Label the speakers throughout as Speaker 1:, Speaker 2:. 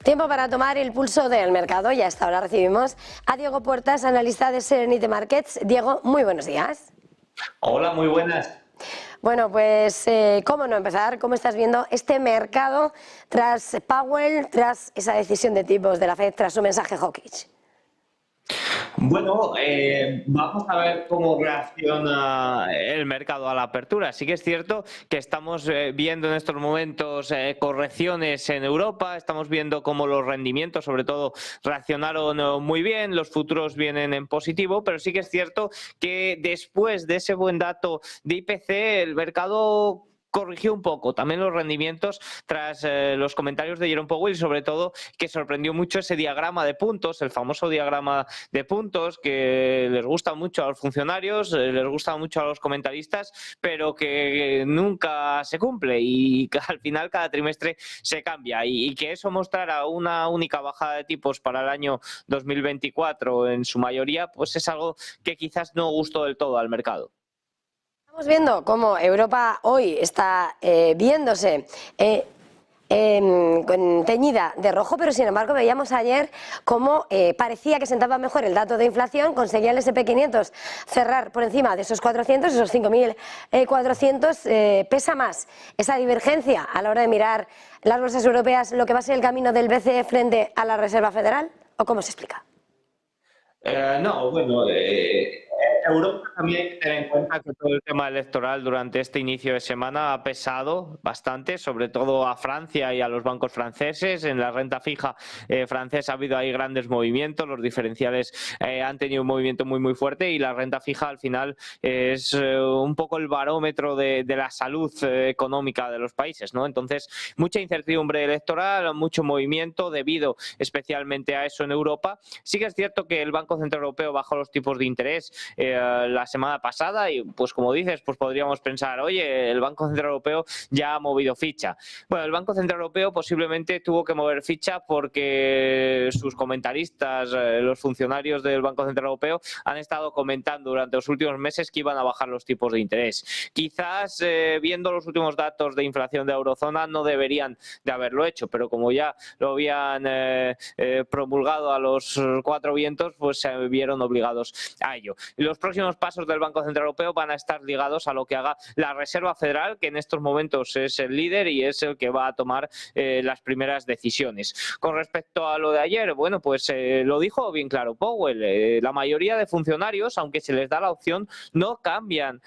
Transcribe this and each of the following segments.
Speaker 1: Tiempo para tomar el pulso del mercado y hasta ahora recibimos a Diego Puertas, analista de Serenity Markets. Diego, muy buenos días.
Speaker 2: Hola, muy buenas.
Speaker 1: Bueno, pues cómo no empezar, ¿cómo estás viendo este mercado tras Powell, tras esa decisión de tipos de la Fed, tras su mensaje hawkish?
Speaker 2: Bueno, vamos a ver cómo reacciona el mercado a la apertura. Sí que es cierto que estamos viendo en estos momentos correcciones en Europa, estamos viendo cómo los rendimientos, sobre todo, reaccionaron muy bien, los futuros vienen en positivo, pero sí que es cierto que después de ese buen dato de IPC, el mercado corrigió un poco también los rendimientos tras los comentarios de Jerome Powell y sobre todo que sorprendió mucho ese diagrama de puntos, el famoso diagrama de puntos que les gusta mucho a los funcionarios, les gusta mucho a los comentaristas, pero que nunca se cumple y que al final cada trimestre se cambia y que eso mostrara una única bajada de tipos para el año 2024 en su mayoría, pues es algo que quizás no gustó del todo al mercado.
Speaker 1: Estamos viendo cómo Europa hoy está viéndose teñida de rojo, pero sin embargo veíamos ayer cómo parecía que sentaba mejor el dato de inflación, conseguía el S&P 500 cerrar por encima de esos 400, esos 5.400, pesa más esa divergencia a la hora de mirar las bolsas europeas, lo que va a ser el camino del BCE frente a la Reserva Federal, ¿o cómo se explica?
Speaker 2: No, bueno, Europa también hay que tener en cuenta que todo el tema electoral durante este inicio de semana ha pesado bastante, sobre todo a Francia y a los bancos franceses. En la renta fija francesa ha habido ahí grandes movimientos, los diferenciales han tenido un movimiento muy fuerte y la renta fija al final es un poco el barómetro de la salud económica de los países, ¿no? Entonces, mucha incertidumbre electoral, mucho movimiento debido especialmente a eso en Europa. Sí que es cierto que el Banco Central Europeo bajó los tipos de interés la semana pasada y pues como dices, pues podríamos pensar, oye, el Banco Central Europeo ya ha movido ficha. Bueno, el Banco Central Europeo posiblemente tuvo que mover ficha porque sus comentaristas, los funcionarios del Banco Central Europeo han estado comentando durante los últimos meses que iban a bajar los tipos de interés. Quizás viendo los últimos datos de inflación de eurozona no deberían de haberlo hecho, pero como ya lo habían promulgado a los cuatro vientos, pues se vieron obligados a ello. Los próximos pasos del Banco Central Europeo van a estar ligados a lo que haga la Reserva Federal, que en estos momentos es el líder y es el que va a tomar las primeras decisiones. Con respecto a lo de ayer, bueno, pues lo dijo bien claro Powell. La mayoría de funcionarios, aunque se les da la opción, no cambian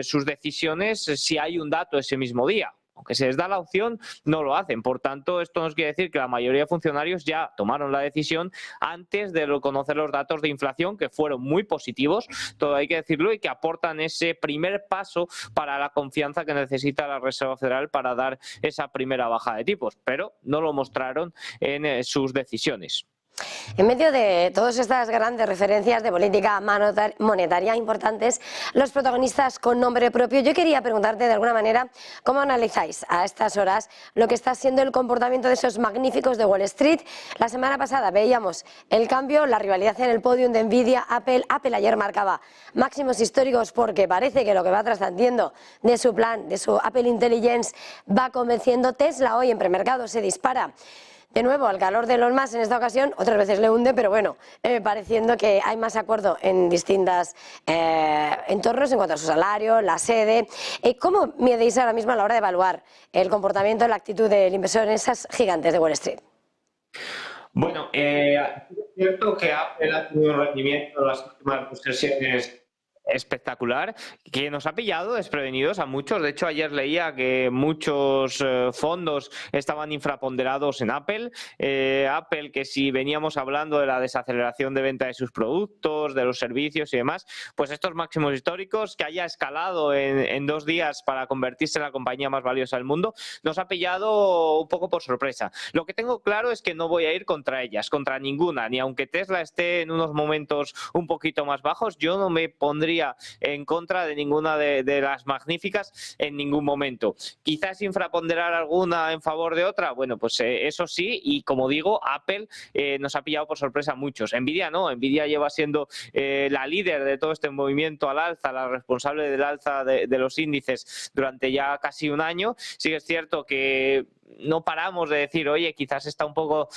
Speaker 2: sus decisiones si hay un dato ese mismo día. Aunque se les da la opción, no lo hacen. Por tanto, esto nos quiere decir que la mayoría de funcionarios ya tomaron la decisión antes de conocer los datos de inflación, que fueron muy positivos, todo hay que decirlo, y que aportan ese primer paso para la confianza que necesita la Reserva Federal para dar esa primera baja de tipos, pero no lo mostraron en sus decisiones.
Speaker 1: En medio de todas estas grandes referencias de política monetaria importantes, los protagonistas con nombre propio, yo quería preguntarte de alguna manera cómo analizáis a estas horas lo que está siendo el comportamiento de esos magníficos de Wall Street. La semana pasada veíamos el cambio, la rivalidad en el podium de Nvidia, Apple. Apple ayer marcaba máximos históricos porque parece que lo que va trascendiendo de su plan, de su Apple Intelligence, va convenciendo. Tesla hoy en premercado se dispara. De nuevo, al calor de Elon Musk en esta ocasión, otras veces le hunde, pero bueno, pareciendo que hay más acuerdo en distintos entornos en cuanto a su salario, la sede. ¿Cómo medís ahora mismo a la hora de evaluar el comportamiento, la actitud del inversor en esas gigantes de Wall Street?
Speaker 2: Bueno, es cierto que Apple ha tenido un rendimiento en las últimas dos sesiones espectacular, que nos ha pillado desprevenidos a muchos. De hecho, ayer leía que muchos fondos estaban infraponderados en Apple. Apple, que si veníamos hablando de la desaceleración de venta de sus productos, de los servicios y demás, pues estos máximos históricos, que haya escalado en 2 días para convertirse en la compañía más valiosa del mundo, nos ha pillado un poco por sorpresa. Lo que tengo claro es que no voy a ir contra ellas, contra ninguna, ni aunque Tesla esté en unos momentos un poquito más bajos, yo no me pondría en contra de ninguna de las magníficas en ningún momento. Quizás infraponderar alguna en favor de otra, bueno, pues eso sí, y como digo, Apple nos ha pillado por sorpresa a muchos. Nvidia no, Nvidia lleva siendo la líder de todo este movimiento al alza, la responsable del alza de los índices durante ya casi un año. Sí que es cierto que no paramos de decir, oye, quizás está un poco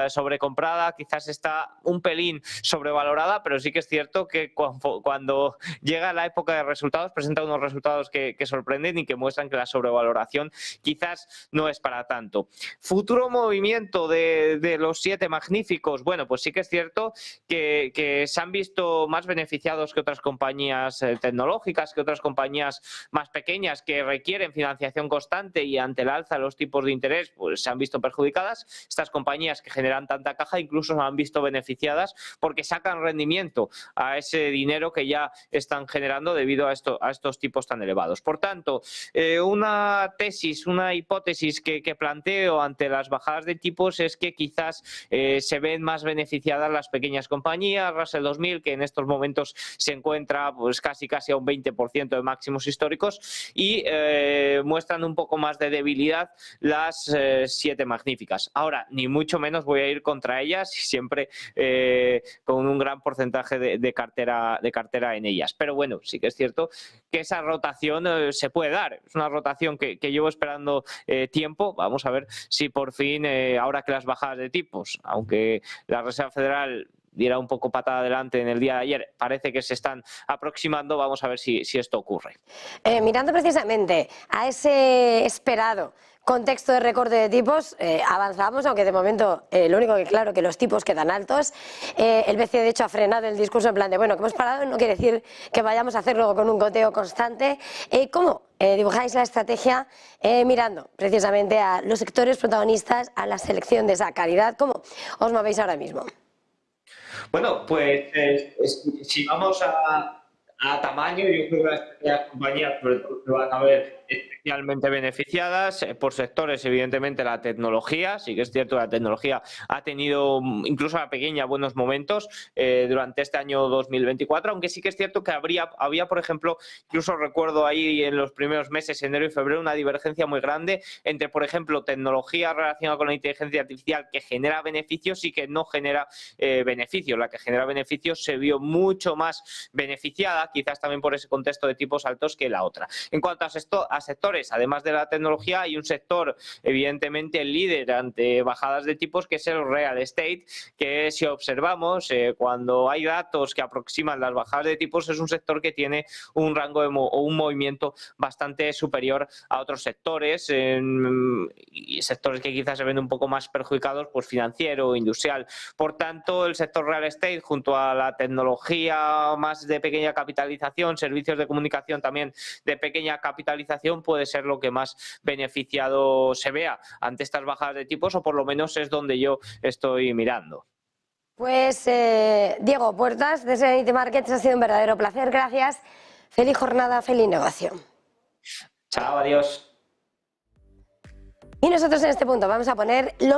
Speaker 2: sobrecomprada, quizás está un pelín sobrevalorada, pero sí que es cierto que cuando llega la época de resultados, presenta unos resultados que sorprenden y que muestran que la sobrevaloración quizás no es para tanto. Futuro movimiento de los 7 magníficos, bueno, pues sí que es cierto que se han visto más beneficiados que otras compañías tecnológicas, que otras compañías más pequeñas que requieren financiación constante y ante el alza de los tipos de interés pues se han visto perjudicadas. Estas compañías que generan tanta caja incluso se han visto beneficiadas porque sacan rendimiento a ese dinero que ya están generando debido a estos tipos tan elevados. Por tanto, una tesis, una hipótesis que planteo ante las bajadas de tipos es que quizás se ven más beneficiadas las pequeñas compañías, Russell 2000, que en estos momentos se encuentra pues casi a un 20% de máximos históricos, y muestran un poco más de debilidad las 7 magníficas. Ahora, ni mucho menos voy a ir contra ellas, y siempre con un gran porcentaje de cartera en ellas. Pero bueno, sí que es cierto que esa rotación se puede dar. Es una rotación que llevo esperando tiempo. Vamos a ver si por fin, ahora que las bajadas de tipos, aunque la Reserva Federal diera un poco patada adelante en el día de ayer, parece que se están aproximando, vamos a ver si esto ocurre.
Speaker 1: Mirando precisamente a ese esperado contexto de recorte de tipos, avanzamos, aunque de momento lo único que claro que los tipos quedan altos. El BCE de hecho ha frenado el discurso en plan de bueno, que hemos parado no quiere decir que vayamos a hacerlo con un goteo constante. ¿Cómo dibujáis la estrategia mirando precisamente a los sectores protagonistas, a la selección de esa calidad? ¿Cómo os movéis ahora mismo?
Speaker 2: Bueno, pues si vamos a tamaño, yo creo que las compañías sobre todo se van a ver especialmente beneficiadas por sectores, evidentemente la tecnología. Sí que es cierto que la tecnología ha tenido, incluso a la pequeña, buenos momentos durante este año 2024, aunque sí que es cierto que había, por ejemplo, incluso recuerdo ahí en los primeros meses, enero y febrero, una divergencia muy grande entre, por ejemplo, tecnología relacionada con la inteligencia artificial que genera beneficios y que no genera beneficios. La que genera beneficios se vio mucho más beneficiada, quizás también por ese contexto de tipos altos, que la otra. En cuanto a sectores, además de la tecnología, hay un sector evidentemente el líder ante bajadas de tipos, que es el real estate, que si observamos cuando hay datos que aproximan las bajadas de tipos, es un sector que tiene un rango o un movimiento bastante superior a otros sectores, y sectores que quizás se ven un poco más perjudicados, pues financiero, industrial. Por tanto, el sector real estate junto a la tecnología más de pequeña capitalización, servicios de comunicación también de pequeña capitalización, puede ser lo que más beneficiado se vea ante estas bajadas de tipos, o por lo menos es donde yo estoy mirando.
Speaker 1: Pues Diego Puertas de Serenity Markets, ha sido un verdadero placer, gracias. Feliz jornada, feliz negocio.
Speaker 2: Chao, adiós.
Speaker 1: Y nosotros en este punto vamos a poner los